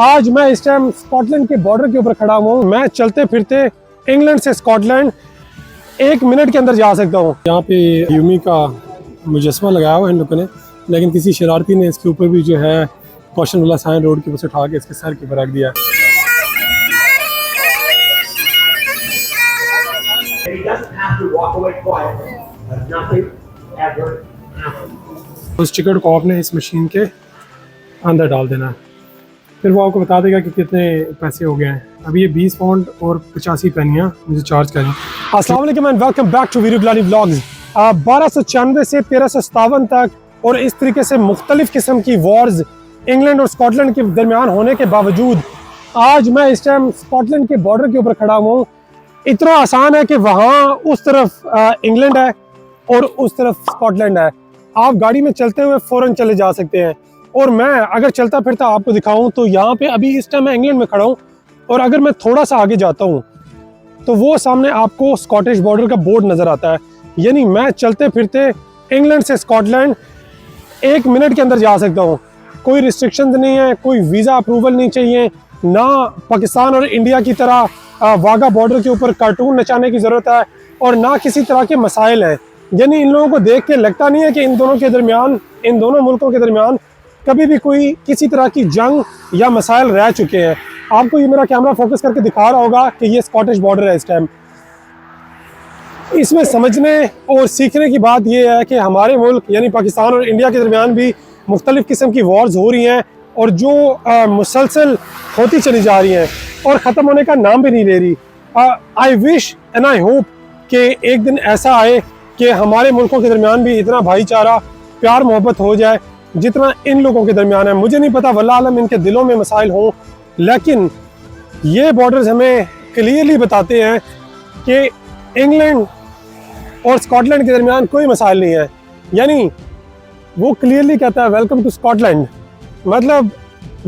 आज मैं इस टाइम स्कॉटलैंड के बॉर्डर के ऊपर खड़ा हूँ। मैं चलते फिरते इंग्लैंड से स्कॉटलैंड 1 मिनट के अंदर जा सकता हूँ। यहाँ पे यूमी का मुजस्मा लगाया हुआ है इन लोगों ने, लेकिन किसी शरारती ने इसके ऊपर भी जो है कॉशन वाला साइन रोड के ऊपर से उठा के इसके सर के ऊपर रख दिया। उस टिकट को आपने इस मशीन के अंदर डाल देना है, फिर वो आपको बता देगा कि कितने पैसे हो गए हैं। अभी ये 20 पाउंड और 85 पेनियाँ मुझे चार्ज करें। अस्सलाम वालेकुम and welcome back to video ग्लानी व्लॉग्स। 1296 से 1357 तक और इस तरीके से मुख्तलिफ किस्म की वॉर्स इंग्लैंड और स्कॉटलैंड के दरमियान होने के बावजूद आज मैं इस टाइम स्कॉटलैंड के बॉर्डर के ऊपर खड़ा हूँ। इतना आसान है कि वहाँ उस तरफ इंग्लैंड है और उस तरफ स्कॉटलैंड है। आप गाड़ी में चलते हुए फ़ौरन चले जा सकते हैं। और मैं अगर चलता फिरता आपको दिखाऊं तो यहाँ पे अभी इस टाइम मैं इंग्लैंड में खड़ा हूँ, और अगर मैं थोड़ा सा आगे जाता हूँ तो वो सामने आपको स्कॉटिश बॉर्डर का बोर्ड नज़र आता है। यानी मैं चलते फिरते इंग्लैंड से स्कॉटलैंड 1 मिनट के अंदर जा सकता हूँ। कोई रिस्ट्रिक्शंस नहीं है, कोई वीज़ा अप्रूवल नहीं चाहिए, ना पाकिस्तान और इंडिया की तरह वाघा बॉर्डर के ऊपर कार्टून नचाने की ज़रूरत है, और ना किसी तरह के मसाइल हैं। यानी इन लोगों को देख के लगता नहीं है कि इन दोनों मुल्कों के दरमियान कभी भी कोई किसी तरह की जंग या मसाइल रह चुके हैं। आपको ये मेरा कैमरा फोकस करके दिखा रहा होगा कि ये स्कॉटिश बॉर्डर है इस टाइम। इसमें समझने और सीखने की बात यह है कि हमारे मुल्क यानी पाकिस्तान और इंडिया के दरमियान भी मुख्तलिफ़ किस्म की वॉर्स हो रही हैं, और जो मुसलसल होती चली जा रही हैं और ख़त्म होने का नाम भी नहीं ले रही। I wish and I hope कि एक दिन ऐसा आए कि हमारे मुल्कों के दरमियान भी इतना भाईचारा, प्यार मोहब्बत हो जाए जितना इन लोगों के दरमियान है। मुझे नहीं पता वल्लाह आलम इनके दिलों में मसाइल हों, लेकिन ये बॉर्डर्स हमें क्लियरली बताते हैं कि इंग्लैंड और स्कॉटलैंड के दरमियान कोई मसाइल नहीं है। यानी वो क्लियरली कहता है वेलकम टू स्कॉटलैंड। मतलब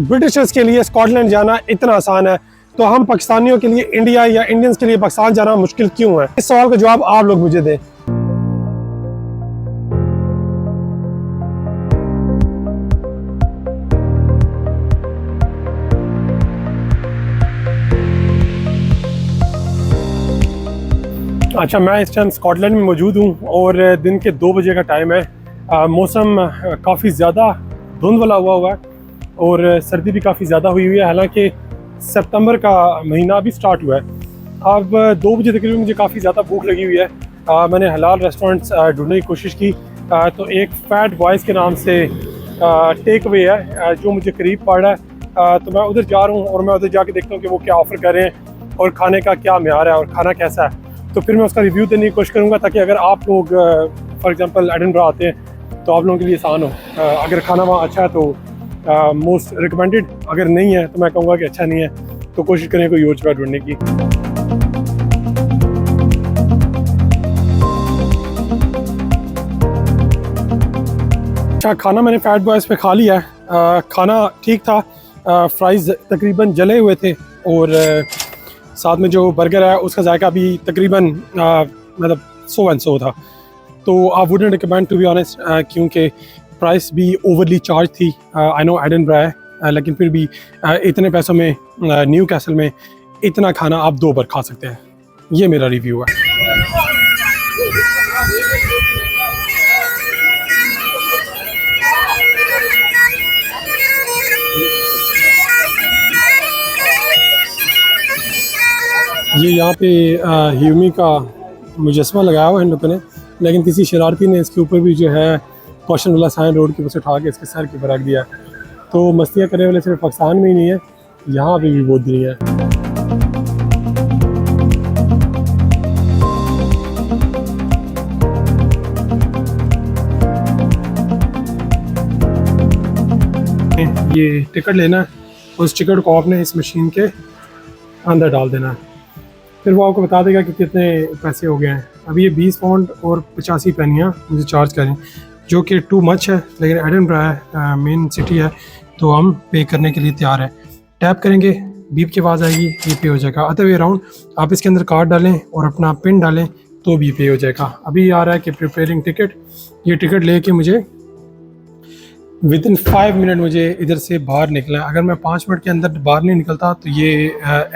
ब्रिटिशर्स के लिए स्कॉटलैंड जाना इतना आसान है, तो हम पाकिस्तानियों के लिए इंडिया या इंडियंस के लिए पाकिस्तान जाना मुश्किल क्यों है? इस सवाल का जवाब आप लोग मुझे दें। अच्छा, मैं इस टाइम स्कॉटलैंड में मौजूद हूँ और दिन के 2 बजे का टाइम है। मौसम काफ़ी ज़्यादा धुंध वाला हुआ है और सर्दी भी काफ़ी ज़्यादा हुई है। हालांकि सितंबर का महीना अभी स्टार्ट हुआ है। अब 2 बजे तकरीबन मुझे काफ़ी ज़्यादा भूख लगी हुई है। मैंने हलाल रेस्टोरेंट्स ढूंढने की कोशिश की, तो एक फैट बॉयज़ के नाम से टेक अवे है जो मुझे करीब पड़ रहा है। तो मैं उधर जा रहा हूँ और मैं उधर जाके देखता हूँ कि वो क्या ऑफ़र कर रहे हैं और खाने का क्या म्यार है और खाना कैसा है। तो फिर मैं उसका रिव्यू देने की कोशिश करूँगा, ताकि अगर आप लोग फॉर एग्जांपल एडिनबरा आते हैं तो आप लोगों के लिए आसान हो। अगर खाना वहाँ अच्छा है तो मोस्ट रिकमेंडेड, अगर नहीं है तो मैं कहूँगा कि अच्छा नहीं है, तो कोशिश करें कोई और जगह ढूंढने की। अच्छा, खाना मैंने फैट बॉयज़ पे खा लिया है। खाना ठीक था, फ्राइज़ तकरीबन जले हुए थे और साथ में जो बर्गर है उसका जायका भी तकरीबन मतलब 100 था। तो I wouldn't recommend to be honest, क्योंकि प्राइस भी ओवरली चार्ज थी। आई नो एडिनबरा है, लेकिन फिर भी इतने पैसों में न्यू कैसल में इतना खाना आप 2 बार खा सकते हैं। ये मेरा रिव्यू है। ये यहाँ पे ह्यूमी का मुजस्मा लगाया हुआ है इन लोगों ने, लेकिन किसी शरारती ने इसके ऊपर भी जो है कॉशन वाला साइन रोड के ऊपर से उठा के इसके सर के ऊपर रख दिया। तो मस्तियाँ करने वाले सिर्फ पाकिस्तान में ही नहीं है, यहाँ पे भी बहुत दुनिया है। ये टिकट लेना है, उस टिकट को आपने इस मशीन के अंदर डाल देना है, फिर वो आपको बता देगा कि कितने पैसे हो गए हैं। अभी ये 20 पाउंड और 85 पेनियाँ मुझे चार्ज करें, जो कि टू मच है, लेकिन एडिनबरा है, मेन सिटी है, तो हम पे करने के लिए तैयार है। टैप करेंगे, बीप की आवाज़ आएगी, ये पे हो जाएगा। अदर वे अराउंड आप इसके अंदर कार्ड डालें और अपना पिन डालें तो भी पे हो जाएगा। अभी आ रहा है कि प्रिपेयरिंग टिकट। ये टिकट ले के मुझे विद इन 5 मिनट मुझे इधर से बाहर निकला है। अगर मैं 5 मिनट के अंदर बाहर नहीं निकलता तो ये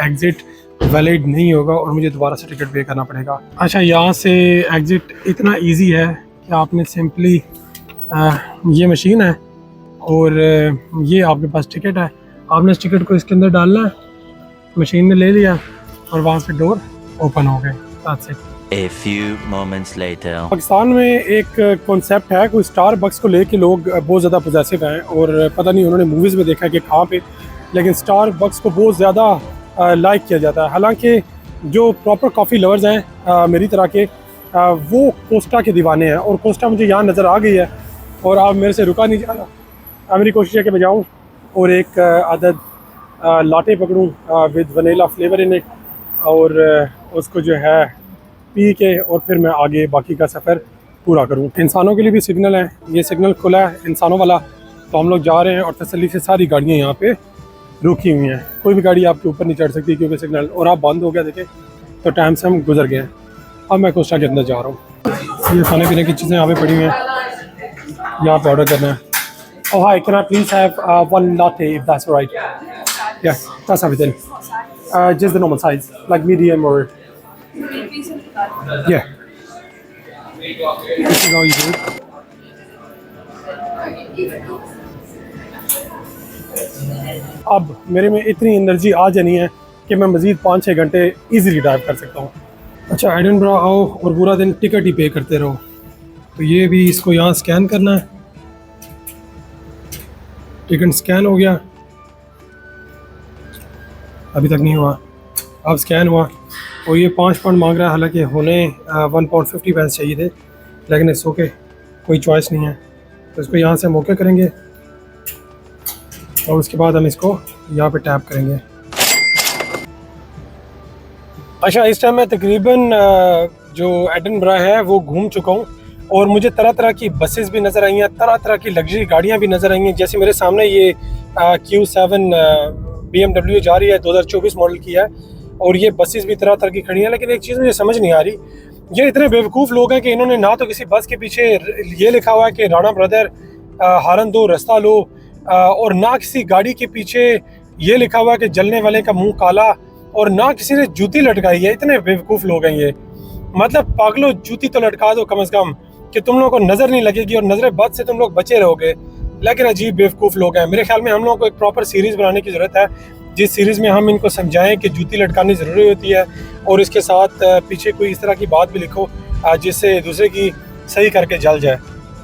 एग्ज़िट वैलिड नहीं होगा और मुझे दोबारा से टिकट पे करना पड़ेगा। अच्छा, यहाँ से एग्ज़िट इतना इजी है कि आपने सिंपली ये मशीन है और ये आपके पास टिकट है, आपने इस टिकट को इसके अंदर डालना है, मशीन ने ले लिया और वहाँ से डोर ओपन हो गए। That's it. A few moments later. Pakistan में एक कॉन्सेप्ट है, कोई स्टारबक्स को लेके लोग बहुत ज़्यादा पोजेसिव हैं और पता नहीं उन्होंने मूवीज़ में देखा कि कहाँ पे, लेकिन स्टारबक्स को बहुत ज़्यादा लाइक किया जाता है। हालांकि जो प्रॉपर कॉफ़ी लवर्स हैं मेरी तरह के, वो कोस्टा के दीवाने हैं और कोस्टा मुझे यहाँ नज़र आ गई है और अब मेरे से रुका नहीं जा रहा। मेरी कोशिश है कि मैं जाऊँ और एक आदत लाटे पकड़ूँ with vanilla flavour in it और उसको जो है पी के और फिर मैं आगे बाकी का सफ़र पूरा करूं। इंसानों के लिए भी सिग्नल है, ये सिग्नल खुला है इंसानों वाला, तो हम लोग जा रहे हैं और तसल्ली से सारी गाड़ियां यहाँ पे रुकी हुई हैं। कोई भी गाड़ी आपके ऊपर नहीं चढ़ सकती क्योंकि सिग्नल, और आप बंद हो गया देखें तो टाइम से हम गुजर गए हैं। अब मैं कोस्टा के अंदर जा रहा हूँ। ये खाने पीने की चीज़ें यहाँ पे पड़ी हुई हैं, यहाँ पर ऑर्डर करना है। Oh hi, can I please have one latte if that's all right? Yeah, that's everything. Just the normal size, like medium or... Yeah. This is how you do it. अब मेरे में इतनी एनर्जी आ जानी है कि मैं मज़ीद 5-6 घंटे इजीली ड्राइव कर सकता हूँ। अच्छा, एडिनबरा आओ और पूरा दिन टिकट ही पे करते रहो। तो ये भी इसको यहाँ स्कैन करना है। टिकट स्कैन हो गया, अभी तक नहीं हुआ, अब स्कैन हुआ और ये 5 पाउंड मांग रहा है। हालांकि होने 1 पाउंड 50 पैसे चाहिए थे, लेकिन इट्स ओके, कोई चॉइस नहीं है। तो इसको यहाँ से हम ओके करेंगे और उसके बाद हम इसको यहाँ पे टैप करेंगे। अच्छा, इस टाइम मैं तकरीबन जो एडिनबरा है वो घूम चुका हूँ और मुझे तरह तरह की बसेस भी नज़र आई हैं, तरह तरह की लग्जरी गाड़ियाँ भी नज़र आई हैं। जैसे मेरे सामने ये Q7 BMW जा रही है, 2024 मॉडल की है और ये बसेस भी तरह तरह की खड़ी हैं। लेकिन एक चीज़ मुझे समझ नहीं आ रही, ये इतने बेवकूफ़ लोग हैं कि इन्होंने ना तो किसी बस के पीछे ये लिखा हुआ है कि राणा ब्रदर हारन दो रास्ता लो, और ना किसी गाड़ी के पीछे ये लिखा हुआ है कि जलने वाले का मुंह काला, और ना किसी ने जूती लटकाई है। इतने बेवकूफ़ लोग हैं ये, मतलब पागलो, जूती तो लटका दो कम से कम कि तुम लोगों को नज़र नहीं लगेगी और नज़र बद से तुम लोग बचे रहोगे। लेकिन अजीब बेवकूफ़ लोग हैं। मेरे ख्याल में हम लोगों को एक प्रॉपर सीरीज़ बनाने की ज़रूरत है, जिस सीरीज़ में हम इनको समझाएं कि जूती लटकानी ज़रूरी होती है और इसके साथ पीछे कोई इस तरह की बात भी लिखो जिससे दूसरे की सही करके जल जाए।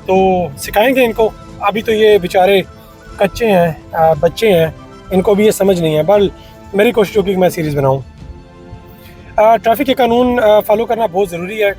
तो सिखाएंगे इनको। अभी तो ये बेचारे कच्चे हैं, बच्चे हैं, इनको भी ये समझ नहीं है। बल मेरी कोशिश होगी कि मैं सीरीज़ बनाऊँ। ट्रैफिक के कानून फॉलो करना बहुत ज़रूरी है।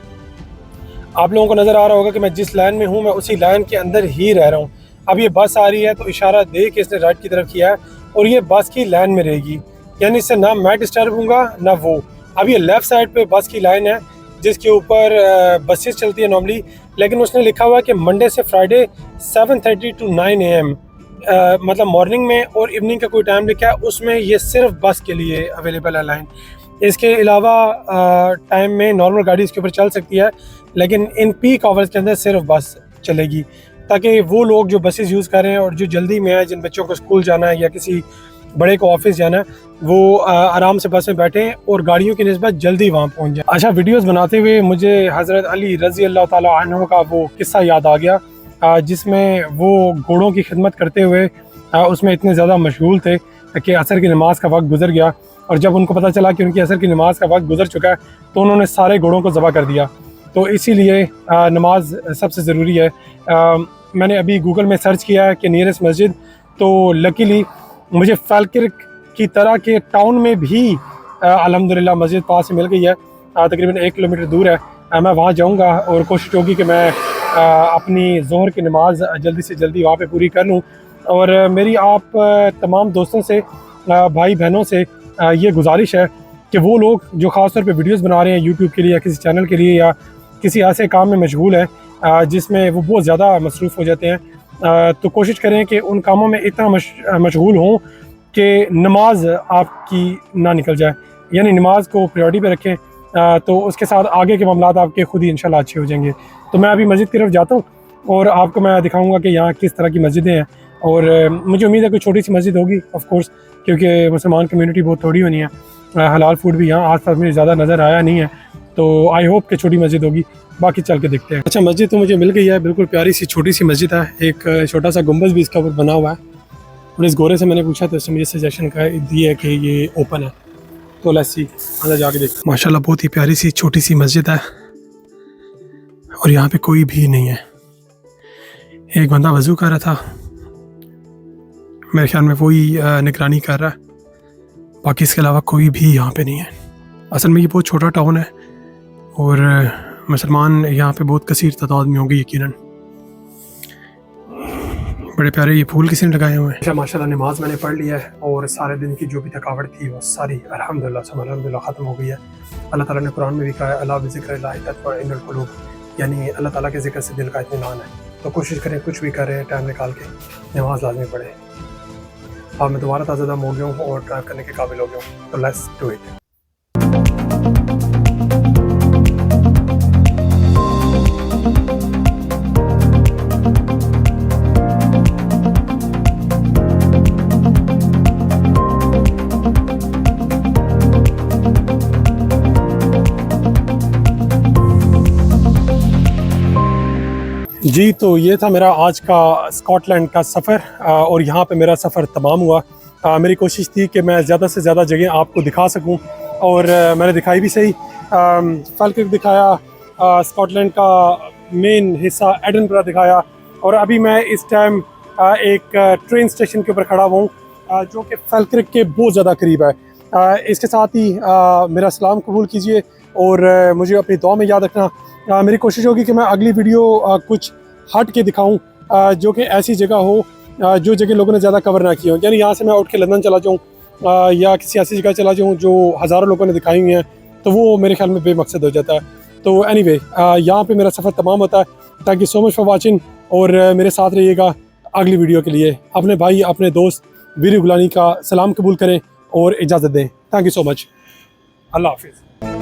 आप लोगों को नज़र आ रहा होगा कि मैं जिस लाइन में हूँ मैं उसी लाइन के अंदर ही रह रहा हूँ। अब ये बस आ रही है तो इशारा दे के इसने राइट की तरफ किया है और ये बस की लाइन में रहेगी, यानी इससे ना मैं डिस्टर्ब हूँगा ना वो। अब ये लेफ़्ट साइड पे बस की लाइन है जिसके ऊपर बसेस चलती है नॉर्मली, लेकिन उसने लिखा हुआ है कि मंडे से फ्राइडे 7:30 to 9 AM, मतलब मॉर्निंग में, और इवनिंग का कोई टाइम लिखा है उसमें ये सिर्फ बस के लिए अवेलेबल है लाइन। इसके अलावा टाइम में नॉर्मल गाड़ी इसके ऊपर चल सकती है, लेकिन इन पीक आवर्स के अंदर सिर्फ बस चलेगी, ताकि वो लोग जो बसेस यूज़ कर रहे हैं और जो जल्दी में है, जिन बच्चों को स्कूल जाना है या किसी बड़े को ऑफिस जाना है, वो आराम से बस में बैठें और गाड़ियों की निस्बत जल्दी वहाँ पहुँच जाए। अच्छा, वीडियोस बनाते हुए मुझे हज़रत अली रज़ी अल्लाह ताला अन्हु का वो किस्सा याद आ गया, जिसमें वो घोड़ों की खिदमत करते हुए उसमें इतने ज़्यादा मशगूल थे कि असर की नमाज का वक्त गुजर गया, और जब उनको पता चला कि उनकी असर की नमाज का वक्त गुजर चुका है तो उन्होंने सारे घोड़ों को ज़बह कर दिया। तो इसीलिए नमाज सबसे ज़रूरी है। मैंने अभी गूगल में सर्च किया है कि नियरेस्ट मस्जिद, तो लकीली मुझे फैल्किर की तरह के टाउन में भी अल्हम्दुलिल्लाह मस्जिद पास से मिल गई है, तकरीबन 1 किलोमीटर दूर है। मैं वहाँ जाऊँगा और कोशिश होगी कि मैं अपनी ज़ोहर की नमाज जल्दी से जल्दी वहाँ पे पूरी कर लूँ। और मेरी आप तमाम दोस्तों से, भाई बहनों से ये गुजारिश है कि वो लोग जो ख़ास तौर पे वीडियोस बना रहे हैं यूट्यूब के लिए या किसी चैनल के लिए या किसी ऐसे काम में मशगूल है जिसमें वो बहुत ज़्यादा मसरूफ़ हो जाते हैं, तो कोशिश करें कि उन कामों में इतना मशगूल हों कि नमाज आपकी ना निकल जाए, यानी नमाज को प्रायोरिटी पे रखें, तो उसके साथ आगे के मामलात आपके खुद ही इंशाल्लाह अच्छे हो जाएंगे। तो मैं अभी मस्जिद की तरफ जाता हूँ और आपको मैं दिखाऊँगा कि यहाँ किस तरह की मस्जिदें हैं और मुझे उम्मीद है कोई छोटी सी मस्जिद होगी ऑफ कोर्स, क्योंकि मुसलमान कम्युनिटी बहुत थोड़ी होनी है। हलाल फूड भी यहाँ आस पास मुझे ज़्यादा नज़र आया नहीं है, तो आई होप कि छोटी मस्जिद होगी। बाकी चल के देखते हैं। अच्छा, मस्जिद तो मुझे मिल गई है, बिल्कुल प्यारी सी छोटी सी मस्जिद है। एक छोटा सा गुंबद भी इसके ऊपर बना हुआ है, और इस गोरे से मैंने पूछा तो उसने मुझे सजेशन दी है कि ये ओपन है, तो लेट्स सी अंदर जाके देखते हैं। माशाल्लाह बहुत ही प्यारी सी छोटी सी मस्जिद है, और यहाँ पे कोई भी नहीं है। एक बंदा वज़ू कर रहा था, मेरे ख्याल में वही निगरानी कर रहा है, बाकी इसके अलावा कोई भी यहाँ पे नहीं है। असल में ये बहुत छोटा टाउन है, और मुसलमान यहाँ पे बहुत कसीर तादाद में होंगे यकीनन। बड़े प्यारे ये फूल किसी ने लगाए हुए हैं। अच्छा, माशाल्लाह नमाज मैंने पढ़ लिया है, और सारे दिन की जो भी थकावट थी वो सारी अल्हम्दुलिल्लाह ख़त्म हो गई है। अल्लाह ताला ने कुरान में भी कहा है अला बिज़िक्रिल्लाहि तत्मइन्नुल क़ुलूब, यानी अल्लाह ताला के ज़िक्र से दिल का इत्मीनान है। तो कोशिश करें कुछ भी कर रहे हैं टाइम निकाल के नमाज लाजमी पढ़ें। अब मैं दोबारा ताज़ा दम हो गया हूँ और ड्राइव करने के काबिल हो गया हूँ, तो लेट्स डू इट। जी, तो ये था मेरा आज का स्कॉटलैंड का सफ़र, और यहाँ पे मेरा सफ़र तमाम हुआ। मेरी कोशिश थी कि मैं ज़्यादा से ज़्यादा जगह आपको दिखा सकूं, और मैंने दिखाई भी सही। फैल्करिक दिखाया, स्कॉटलैंड का मेन हिस्सा एडिनबरा दिखाया, और अभी मैं इस टाइम एक ट्रेन स्टेशन के ऊपर खड़ा हुआ हूँ, जो कि फैल्करिक के बहुत ज़्यादा करीब है। इसके साथ ही मेरा सलाम कबूल कीजिए, और मुझे अपनी दुआ में याद रखना। मेरी कोशिश होगी कि मैं अगली वीडियो कुछ हट के दिखाऊं, जो कि ऐसी जगह हो जो जगह लोगों ने ज़्यादा कवर ना की हो। यानी यहाँ से मैं उठ के लंदन चला जाऊँ या किसी ऐसी जगह चला जाऊँ जो हज़ारों लोगों ने दिखाई हुई हैं, तो वो मेरे ख्याल में बेमकसद हो जाता है। तो एनीवे, यहाँ पे मेरा सफ़र तमाम होता है। Thank you so much for watching, और मेरे साथ रहिएगा अगली वीडियो के लिए। अपने भाई अपने दोस्त वीर गुलानी का सलाम कबूल करें और इजाज़त दें। Thank you so much. अल्लाह हाफिज़।